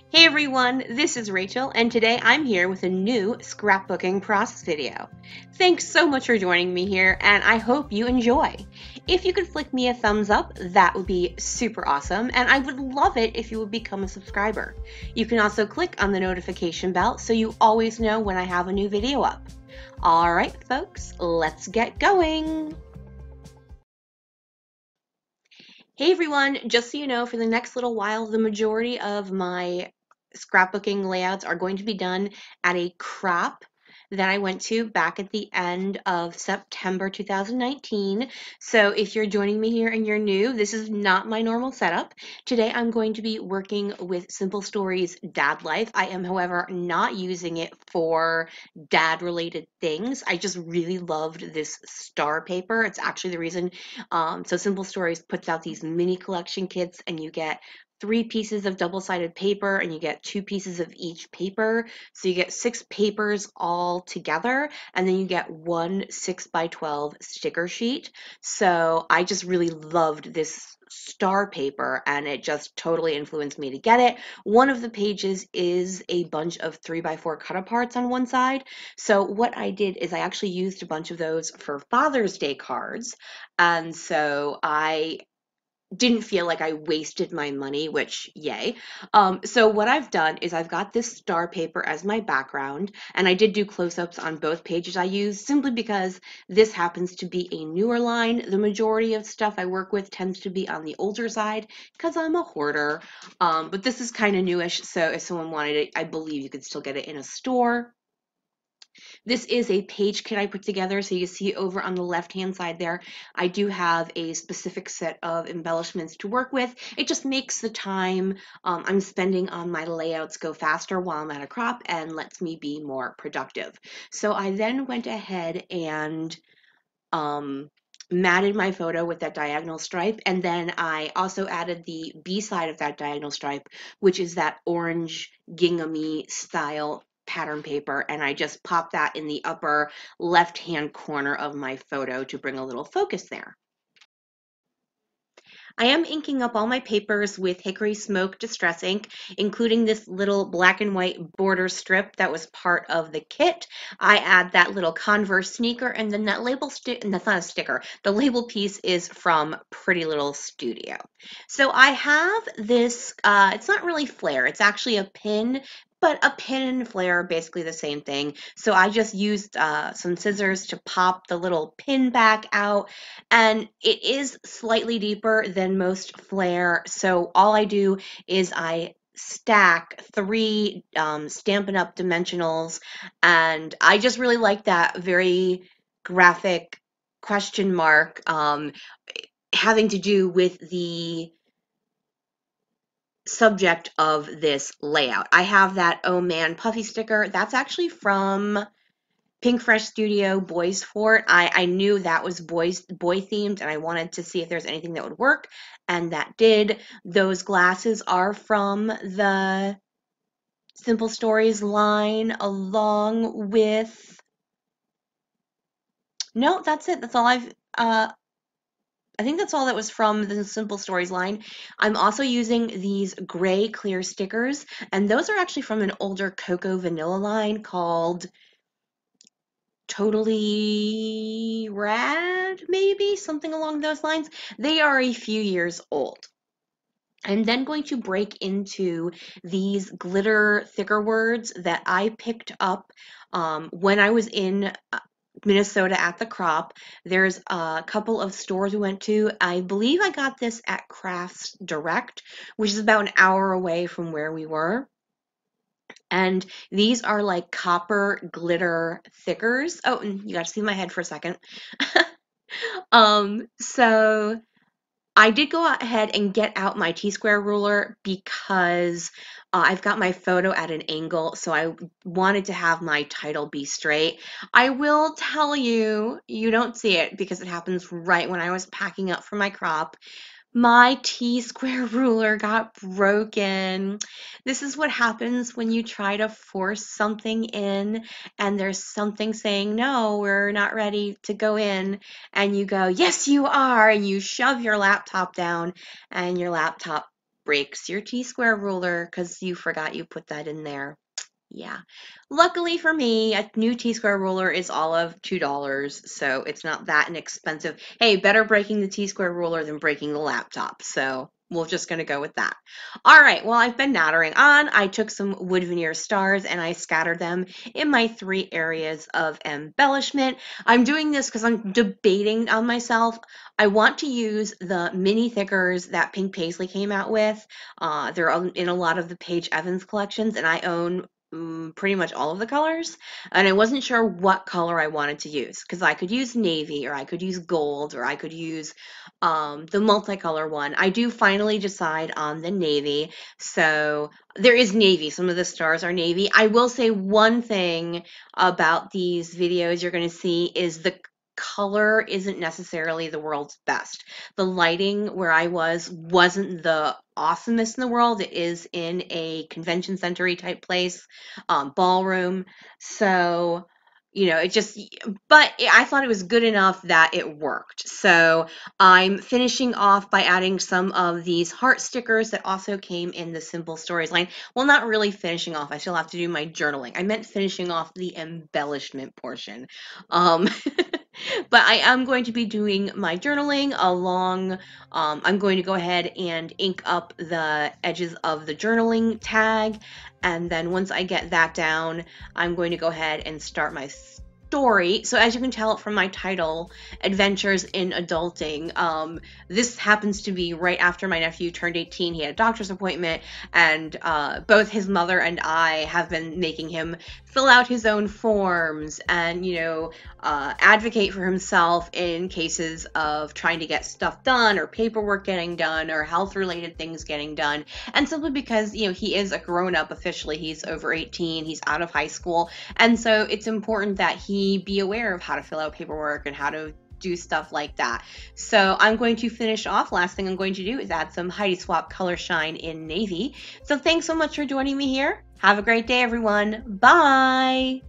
Hey everyone, this is Rachel, and today I'm here with a new scrapbooking process video. Thanks so much for joining me here, and I hope you enjoy. If you could flick me a thumbs up, that would be super awesome, and I would love it if you would become a subscriber. You can also click on the notification bell so you always know when I have a new video up. Alright folks, let's get going! Hey everyone, just so you know, for the next little while, the majority of my scrapbooking layouts are going to be done at a crop that I went to back at the end of September 2019. So if you're joining me here and you're new, this is not my normal setup. Today I'm going to be working with Simple Stories Dad Life. I am, however, not using it for dad related things. I just really loved this star paper. It's actually the reason so Simple Stories puts out these mini collection kits, and you get 3 pieces of double-sided paper, and you get 2 pieces of each paper. So you get 6 papers all together, and then you get one 6x12 sticker sheet. So I just really loved this star paper, and it just totally influenced me to get it. One of the pages is a bunch of 3x4 cut aparts on one side. So what I did is I actually used a bunch of those for Father's Day cards. And so I didn't feel like I wasted my money, which yay. So what I've done is I've got this star paper as my background, and I did do close-ups on both pages I used simply because this happens to be a newer line. The majority of stuff I work with tends to be on the older side because I'm a hoarder. But this is kind of newish, so if someone wanted it, I believe you could still get it in a store. This is a page kit I put together, so you see over on the left-hand side there, I do have a specific set of embellishments to work with. It just makes the time I'm spending on my layouts go faster while I'm at a crop and lets me be more productive. So I then went ahead and matted my photo with that diagonal stripe, and then I also added the B side of that diagonal stripe, which is that orange ginghamy style pattern paper, and I just popped that in the upper left hand corner of my photo to bring a little focus there. I am inking up all my papers with Hickory Smoke Distress ink, including this little black and white border strip that was part of the kit. I add that little Converse sneaker, and then that label that's not a sticker. The label piece is from Pretty Little Studio. So I have this, it's not really flare, it's actually a pin, but a pin and flare are basically the same thing. So I just used some scissors to pop the little pin back out, and it is slightly deeper than most flare. So all I do is I stack 3 Stampin' Up! Dimensionals, and I just really like that very graphic question mark having to do with the subject of this layout. I have that Oh Man Puffy sticker. That's actually from Pink Fresh Studio Boys Fort. I knew that was boy themed, and I wanted to see if there's anything that would work, and that did. Those glasses are from the Simple Stories line, along with, no, that's it. That's all I think that's all that was from the Simple Stories line. I'm also using these gray clear stickers, and those are actually from an older Cocoa Vanilla line called Totally Rad, maybe something along those lines. They are a few years old. I'm then going to break into these glitter thicker words that I picked up when I was in Minnesota at the crop. There's a couple of stores we went to. I believe I got this at Crafts Direct, which is about an hour away from where we were. And these are like copper glitter thickers. Oh, and you got to see my head for a second. So I did go ahead and get out my T-square ruler because I've got my photo at an angle, so I wanted to have my title be straight. I will tell you, you don't see it because it happens right when I was packing up for my crop. My T-square ruler got broken. This is what happens when you try to force something in and there's something saying, no, we're not ready to go in. And you go, yes, you are. And you shove your laptop down and your laptop breaks your T-square ruler because you forgot you put that in there. Yeah. Luckily for me, a new T-square ruler is all of $2, so it's not that inexpensive. Hey, better breaking the T-square ruler than breaking the laptop, so we're just going to go with that. All right, well, I've been nattering on. I took some wood veneer stars and I scattered them in my 3 areas of embellishment. I'm doing this because I'm debating on myself. I want to use the mini thickers that Pink Paisley came out with. They're in a lot of the Paige Evans collections, and I own pretty much all of the colors, and I wasn't sure what color I wanted to use because I could use navy, or I could use gold, or I could use the multicolor one. I do finally decide on the navy, so there is navy. Some of the stars are navy. I will say one thing about these videos you're going to see is the color isn't necessarily the world's best. The lighting where I wasn't the awesomest in the world. It is in a convention center type place, ballroom. So, it just, but I thought it was good enough that it worked. So I'm finishing off by adding some of these heart stickers that also came in the Simple Stories line. Well, not really finishing off. I still have to do my journaling. I meant finishing off the embellishment portion. Um, but I am going to be doing my journaling along. I'm going to go ahead and ink up the edges of the journaling tag, and then once I get that down, I'm going to go ahead and start my story. So as you can tell from my title, Adventures in Adulting, this happens to be right after my nephew turned 18. He had a doctor's appointment, and both his mother and I have been making him fill out his own forms and, advocate for himself in cases of trying to get stuff done, or paperwork getting done, or health-related things getting done. And simply because, he is a grown-up officially. He's over 18. He's out of high school. And so it's important that he be aware of how to fill out paperwork and how to do stuff like that. So I'm going to finish off. Last thing I'm going to do is add some Heidi Swap Color Shine in navy. So thanks so much for joining me here. Have a great day, everyone. Bye.